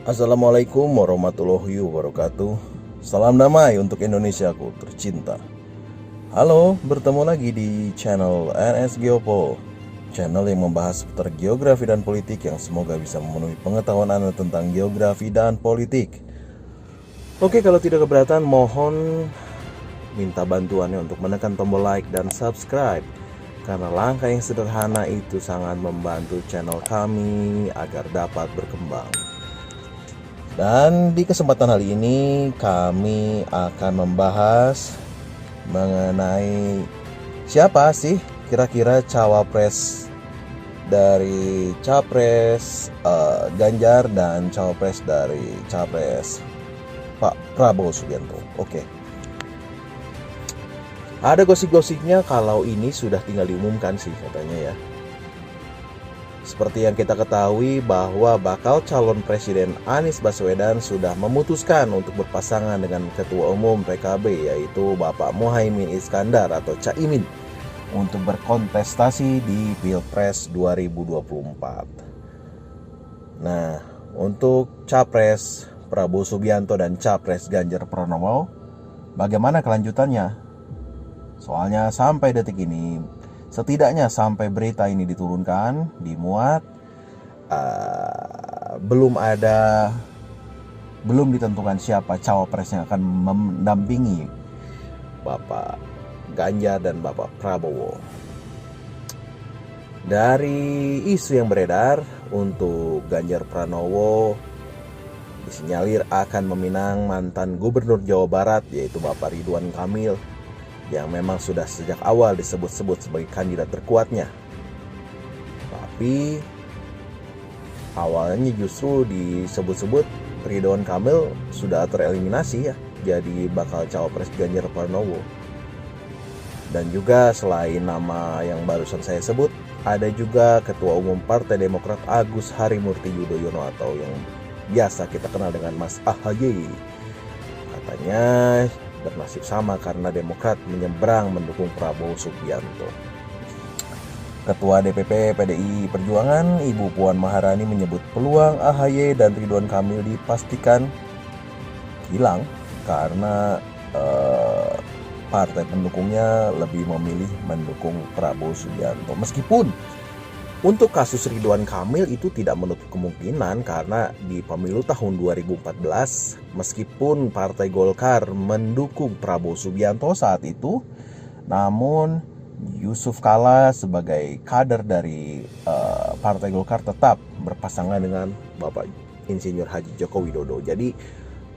Assalamualaikum warahmatullahi wabarakatuh. Salam damai untuk Indonesiaku tercinta. Halo, bertemu lagi di channel NS Geopo, channel yang membahas seputar geografi dan politik yang semoga bisa memenuhi pengetahuan Anda tentang geografi dan politik. Oke, kalau tidak keberatan mohon minta bantuannya untuk menekan tombol like dan subscribe, karena langkah yang sederhana itu sangat membantu channel kami agar dapat berkembang. Dan di kesempatan kali ini kami akan membahas mengenai siapa sih kira-kira cawapres dari capres Ganjar dan cawapres dari capres Pak Prabowo Subianto. Oke. Ada gosip-gosipnya kalau ini sudah tinggal diumumkan sih katanya ya. Seperti yang kita ketahui bahwa bakal calon presiden Anies Baswedan sudah memutuskan untuk berpasangan dengan Ketua Umum PKB yaitu Bapak Muhaimin Iskandar atau Caimin untuk berkontestasi di Pilpres 2024. Nah, untuk Capres Prabowo Subianto dan Capres Ganjar Pranowo, bagaimana kelanjutannya? Soalnya sampai detik ini, setidaknya sampai berita ini diturunkan, dimuat, belum ditentukan siapa cawapres yang akan mendampingi Bapak Ganjar dan Bapak Prabowo. Dari isu yang beredar, untuk Ganjar Pranowo disinyalir akan meminang mantan Gubernur Jawa Barat yaitu Bapak Ridwan Kamil, yang memang sudah sejak awal disebut-sebut sebagai kandidat terkuatnya. Tapi awalnya justru disebut-sebut Ridwan Kamil sudah tereliminasi ya, jadi bakal cawapres Ganjar Pranowo. Dan juga selain nama yang barusan saya sebut, ada juga Ketua Umum Partai Demokrat Agus Harimurti Yudhoyono atau yang biasa kita kenal dengan Mas AHY. Katanya bernasib sama karena Demokrat menyeberang mendukung Prabowo Subianto. Ketua DPP PDI Perjuangan Ibu Puan Maharani menyebut peluang AHY dan Ridwan Kamil dipastikan hilang karena partai pendukungnya lebih memilih mendukung Prabowo Subianto. Meskipun untuk kasus Ridwan Kamil itu tidak menutup kemungkinan karena di pemilu tahun 2014 meskipun Partai Golkar mendukung Prabowo Subianto saat itu, namun Yusuf Kala sebagai kader dari Partai Golkar tetap berpasangan dengan Bapak Insinyur Haji Joko Widodo. Jadi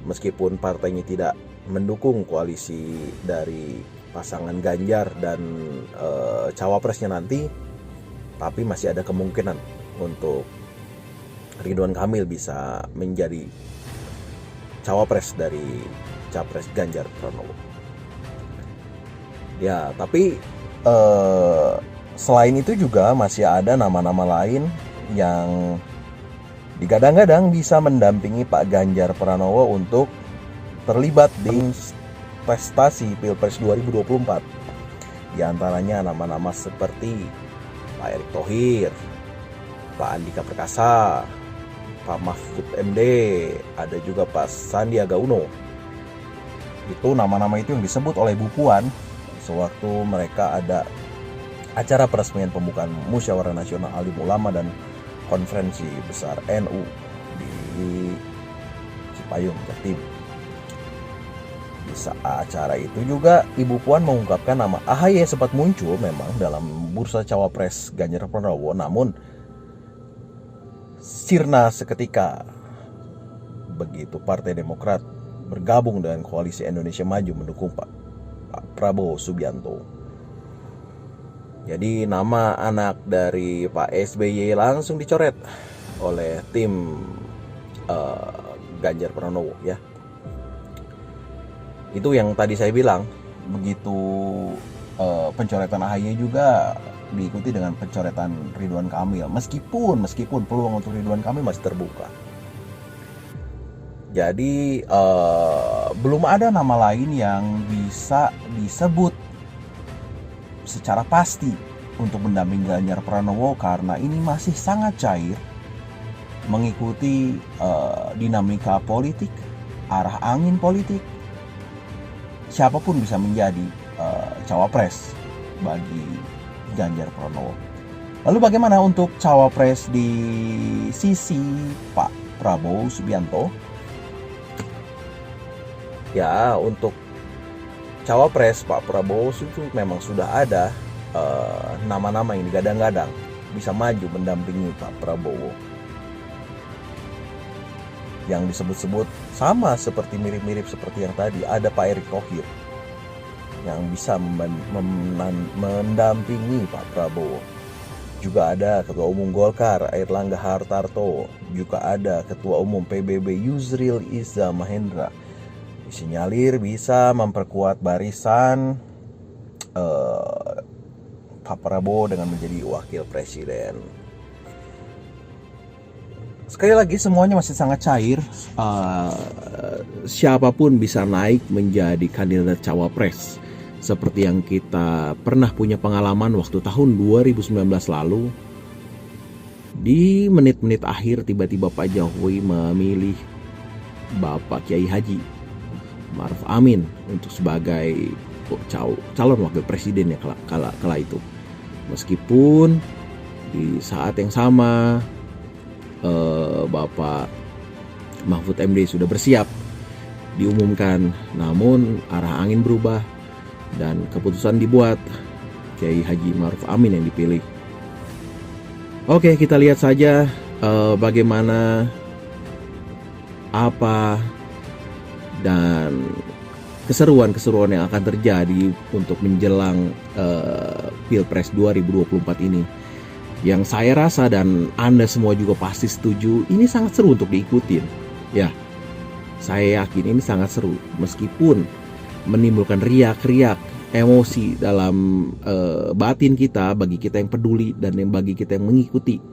meskipun partainya tidak mendukung koalisi dari pasangan Ganjar dan cawapresnya nanti, tapi masih ada kemungkinan untuk Ridwan Kamil bisa menjadi cawapres dari capres Ganjar Pranowo. Ya, tapi selain itu juga masih ada nama-nama lain yang digadang-gadang bisa mendampingi Pak Ganjar Pranowo untuk terlibat di kontestasi Pilpres 2024. Di antaranya nama-nama seperti Pak Erick Thohir, Pak Andika Perkasa, Pak Mahfud MD, ada juga Pak Sandiaga Uno. Itu nama-nama itu yang disebut oleh Bu Puan sewaktu mereka ada acara peresmian pembukaan Musyawarah Nasional Alim Ulama dan Konferensi Besar NU di Cipayung, Jatim. Di saat acara itu juga Ibu Puan mengungkapkan nama AHY sempat muncul memang dalam bursa cawapres Ganjar Pranowo, namun sirna seketika begitu Partai Demokrat bergabung dengan Koalisi Indonesia Maju mendukung Pak Prabowo Subianto. Jadi nama anak dari Pak SBY langsung dicoret oleh tim Ganjar Pranowo ya. Itu yang tadi saya bilang, begitu pencoretan AHY juga diikuti dengan pencoretan Ridwan Kamil. Meskipun peluang untuk Ridwan Kamil masih terbuka. Jadi belum ada nama lain yang bisa disebut secara pasti untuk mendampingi Ganjar Pranowo karena ini masih sangat cair. mengikuti dinamika politik, arah angin politik. Siapapun bisa menjadi cawapres bagi Ganjar Pranowo. Lalu bagaimana untuk cawapres di sisi Pak Prabowo Subianto? Ya, untuk cawapres Pak Prabowo itu memang sudah ada nama-nama yang digadang-gadang bisa maju mendampingi Pak Prabowo. Yang disebut-sebut sama seperti mirip-mirip seperti yang tadi, ada Pak Erick Thohir yang bisa mendampingi Pak Prabowo. Juga ada Ketua Umum Golkar Airlangga Hartarto, juga ada Ketua Umum PBB Yusril Iza Mahendra. Disinyalir bisa memperkuat barisan Pak Prabowo dengan menjadi wakil presiden. Sekali lagi semuanya masih sangat cair. Siapapun bisa naik menjadi kandidat cawapres. Seperti yang kita pernah punya pengalaman waktu tahun 2019 lalu. Di menit-menit akhir tiba-tiba Pak Jokowi memilih Bapak Kiai Haji Ma'ruf Amin untuk sebagai calon wakil presiden ya kala itu. Meskipun di saat yang sama Bapak Mahfud MD sudah bersiap diumumkan, namun arah angin berubah dan keputusan dibuat Kiai Haji Ma'ruf Amin yang dipilih. Oke, kita lihat saja bagaimana apa dan keseruan-keseruan yang akan terjadi untuk menjelang Pilpres 2024 ini. Yang saya rasa dan Anda semua juga pasti setuju, ini sangat seru untuk diikutin. Ya, saya yakin ini sangat seru meskipun menimbulkan riak-riak emosi dalam batin kita, bagi kita yang peduli dan yang bagi kita yang mengikuti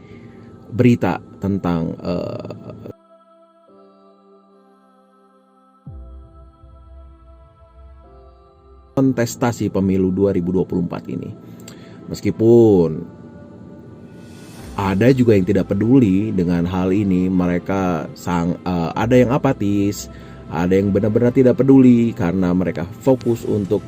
berita tentang kontestasi pemilu 2024 ini. Meskipun ada juga yang tidak peduli dengan hal ini, mereka ada yang apatis, ada yang benar-benar tidak peduli karena mereka fokus untuk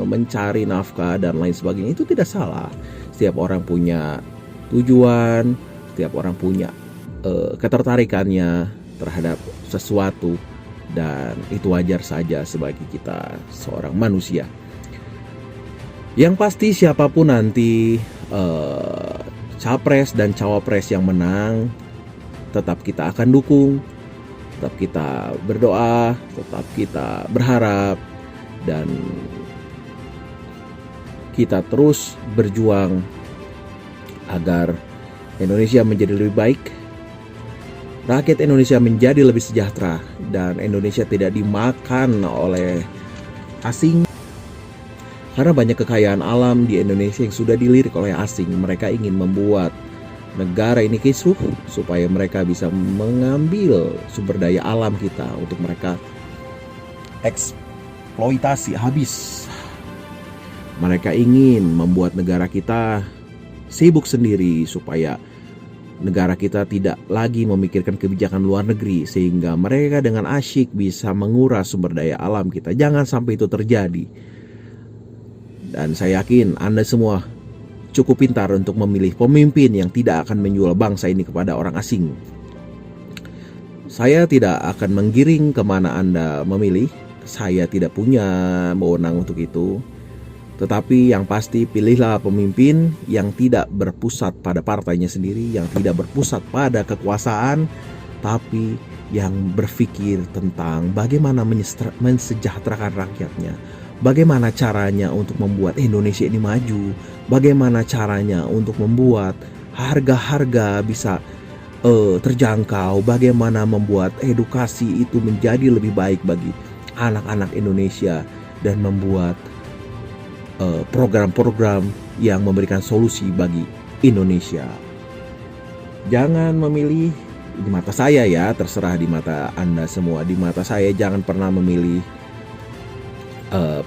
mencari nafkah dan lain sebagainya. Itu tidak salah. Setiap orang punya tujuan, setiap orang punya ketertarikannya terhadap sesuatu, dan itu wajar saja sebagai kita seorang manusia. Yang pasti siapapun nanti capres dan cawapres yang menang, tetap kita akan dukung, tetap kita berdoa, tetap kita berharap, dan kita terus berjuang agar Indonesia menjadi lebih baik, rakyat Indonesia menjadi lebih sejahtera, dan Indonesia tidak dimakan oleh asing. Karena banyak kekayaan alam di Indonesia yang sudah dilirik oleh asing. Mereka ingin membuat negara ini kisruh supaya mereka bisa mengambil sumber daya alam kita untuk mereka eksploitasi habis. Mereka ingin membuat negara kita sibuk sendiri supaya negara kita tidak lagi memikirkan kebijakan luar negeri, sehingga mereka dengan asyik bisa menguras sumber daya alam kita. Jangan sampai itu terjadi. Dan saya yakin Anda semua cukup pintar untuk memilih pemimpin yang tidak akan menjual bangsa ini kepada orang asing. Saya tidak akan menggiring kemana Anda memilih. Saya tidak punya wewenang untuk itu. Tetapi yang pasti pilihlah pemimpin yang tidak berpusat pada partainya sendiri, yang tidak berpusat pada kekuasaan, tapi yang berpikir tentang bagaimana mensejahterakan rakyatnya. Bagaimana caranya untuk membuat Indonesia ini maju? Bagaimana caranya untuk membuat harga-harga bisa terjangkau? Bagaimana membuat edukasi itu menjadi lebih baik bagi anak-anak Indonesia, dan membuat program-program yang memberikan solusi bagi Indonesia. Jangan memilih di mata saya ya, terserah di mata Anda semua. Di mata saya jangan pernah memilih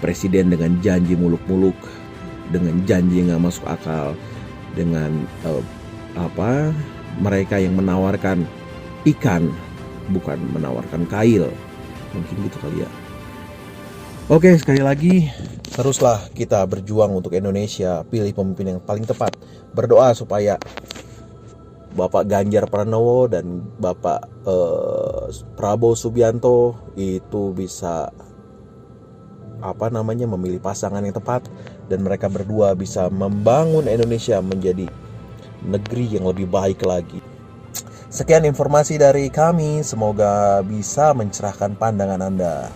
presiden dengan janji muluk-muluk, dengan janji yang gak masuk akal, dengan mereka yang menawarkan ikan, bukan menawarkan kail. Mungkin gitu kali ya. Oke, sekali lagi, teruslah kita berjuang untuk Indonesia. Pilih pemimpin yang paling tepat. Berdoa supaya Bapak Ganjar Pranowo dan Bapak Prabowo Subianto itu bisa memilih pasangan yang tepat, dan mereka berdua bisa membangun Indonesia menjadi negeri yang lebih baik lagi. Sekian informasi dari kami, semoga bisa mencerahkan pandangan Anda.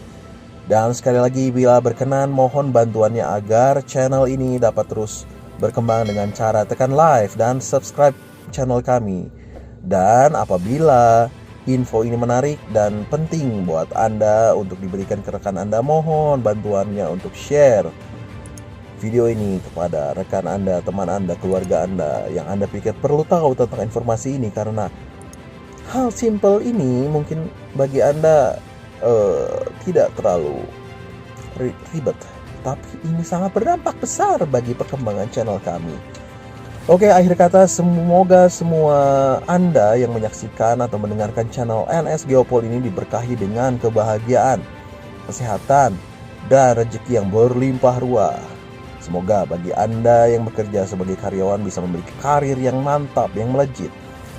Dan sekali lagi, bila berkenan, mohon bantuannya agar channel ini dapat terus berkembang dengan cara tekan like dan subscribe channel kami. Dan apabila info ini menarik dan penting buat Anda untuk diberikan ke rekan Anda, mohon bantuannya untuk share video ini kepada rekan Anda, teman Anda, keluarga Anda yang Anda pikir perlu tahu tentang informasi ini. Karena hal simple ini mungkin bagi Anda tidak terlalu ribet, tapi ini sangat berdampak besar bagi perkembangan channel kami. Oke, akhir kata, semoga semua Anda yang menyaksikan atau mendengarkan channel NS Geopol ini diberkahi dengan kebahagiaan, kesehatan, dan rezeki yang berlimpah ruah. Semoga bagi Anda yang bekerja sebagai karyawan bisa memiliki karir yang mantap, yang melejit,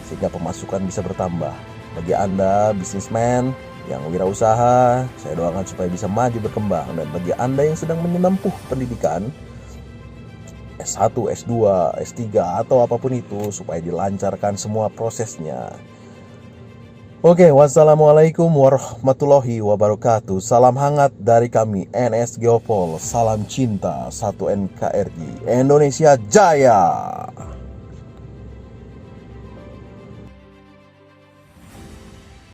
sehingga pemasukan bisa bertambah. Bagi Anda bisnismen yang wirausaha, saya doakan supaya bisa maju berkembang. Dan bagi Anda yang sedang menempuh pendidikan S1, S2, S3 atau apapun itu, supaya dilancarkan semua prosesnya. Oke, wassalamualaikum warahmatullahi wabarakatuh. Salam hangat dari kami NS Geopol. Salam cinta, 1 NKRI. Indonesia Jaya.